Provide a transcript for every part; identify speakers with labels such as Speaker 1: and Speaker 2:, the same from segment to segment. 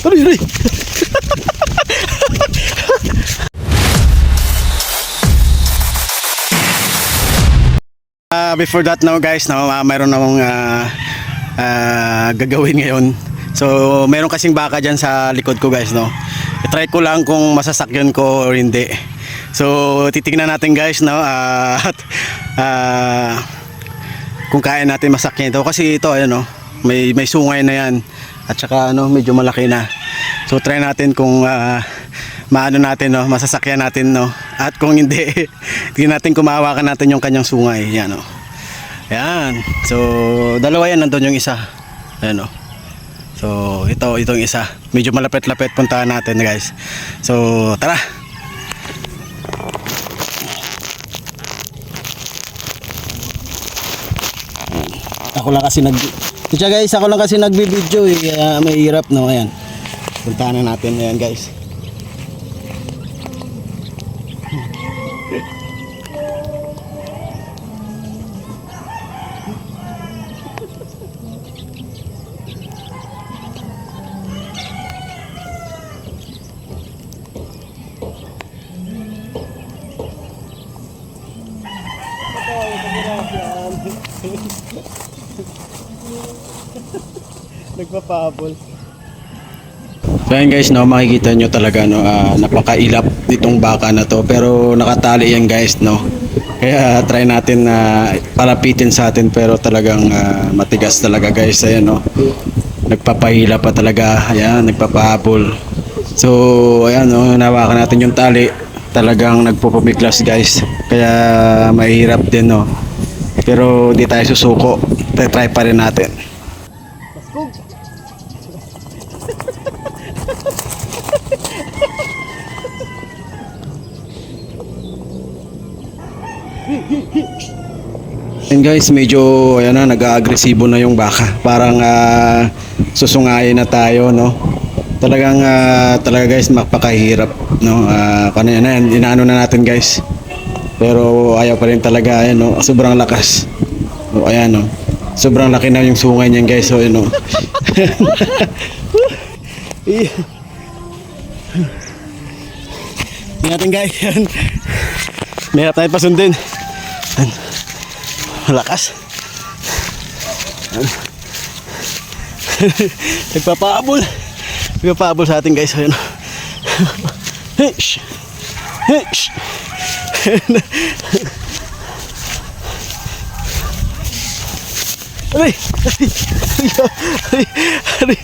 Speaker 1: Aray, aray. Before that now guys, mayroon akong gagawin ngayon. So meron kasing baka dyan sa likod ko guys, no. I-try ko lang kung masasakyan ko or hindi. So titignan natin guys, no, at kung kaya natin masakyan ito kasi ito ayan, no, may sungay na yan at saka ano, medyo malaki na. So try natin kung maano natin, no, masasakyan natin, no, at kung hindi tingnan natin kung mahawakan natin yung kanyang sungay. Yan, no. Yan. So dalawa yan, nandun yung isa. Ayan, no. So itong isa medyo malapit-lapit, puntahan natin guys. So tara. Ako lang kasi nagbi-video eh, kaya may hirap, no. Ayan. Puntahan na natin ayan guys. Nagpapabol. So yan guys, no, makikita nyo talaga, no, napakailap nitong baka na to, pero nakatali yan guys, no. Kaya try natin na palapitin sa atin, pero talagang matigas talaga guys. Ayan, no, nagpapahila pa talaga. Ayan, nagpapahabol. So ayan, no, nawakan natin yung tali, talagang nagpupumiglas guys, kaya mahirap din, no. Pero di tayo susuko, try pa rin natin. And guys, medyo ayan na, nag-agresibo na yung baka. Parang susungayin na tayo, no. Talagang talaga guys, mapakahirap, no. Kanina na yan, inaano na natin guys. Pero ayaw pa rin talaga, ayan, no. Sobrang lakas. O ayan, no. Sobrang laki na yung sungay niyan guys. So ayan, no. Tingnan guys, yan. Mayroon tayo pasundin. Malakas. Nagpapaabol sa atin guys. Ayan. Hish. Hish. Aray. Aray.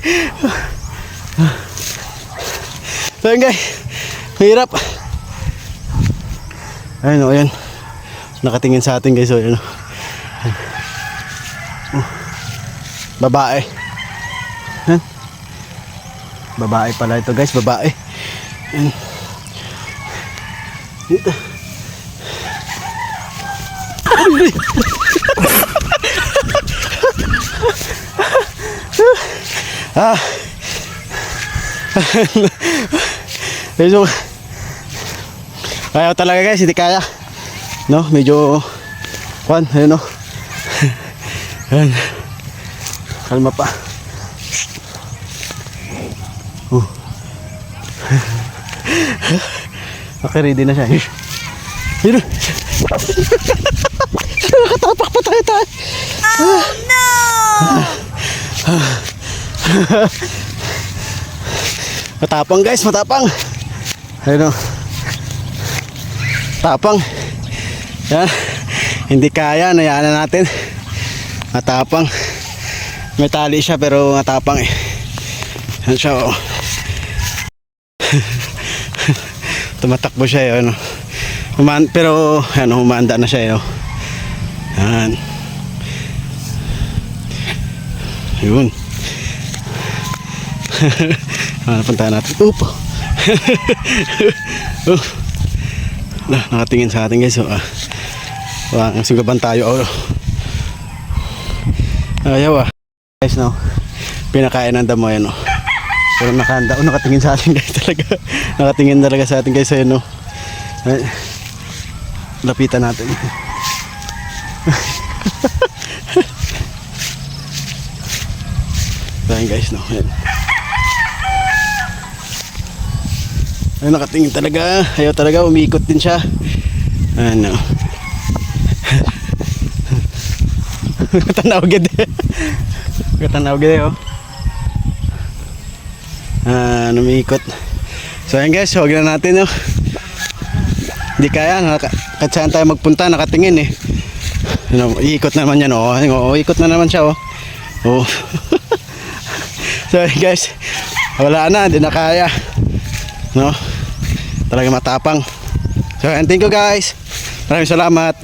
Speaker 1: So ayan guys, mahirap. Ayan, o, ayan. Nakatingin sa atin guys. O, ayan, o. Babae. Ayan. Babae pala ito guys, babae. Ayan. Dito. Medyo kaya talaga guys, hindi kaya, no, medyo kwan, ayun, no. Ayan. Kalma pa. Okay, ready na siya. Ayun. Nakatapak pa tayo. Oh no. Matapang guys, matapang. Ayun, no. Tapang. Yan. Hindi kaya, nayaan na natin. Matapang. May tali siya pero matapang eh. Yan siya, oh. Tumatakbo siya, eh, ano. Pero ano, humanda na siya, eh, oh. Yan. Yun. Napuntahan natin. Upo. Nakatingin sa atin guys. So, sugaban tayo. Oh. Ayaw guys, no. Pinakain ng damo yan, no. Pero nakahanda. Nakatingin sa atin guys talaga. Nakatingin talaga sa atin guys. Ayan, no. Lapitan natin. Ayan guys, no. Ayan. Ay, nakatingin talaga. Ayaw talaga, umikot din siya. Ano. Tanaw gid. Tanaw gid oh. Umikot. So ayan guys, huwag na natin oh. Hindi kaya, kahit saan tayo magpunta, nakatingin eh. Ano, iikot naman yan oh. Ikot na naman siya oh. Oh. So guys, wala na, hindi na kaya. No? Talaga matapang. So, and thank you guys. Maraming salamat.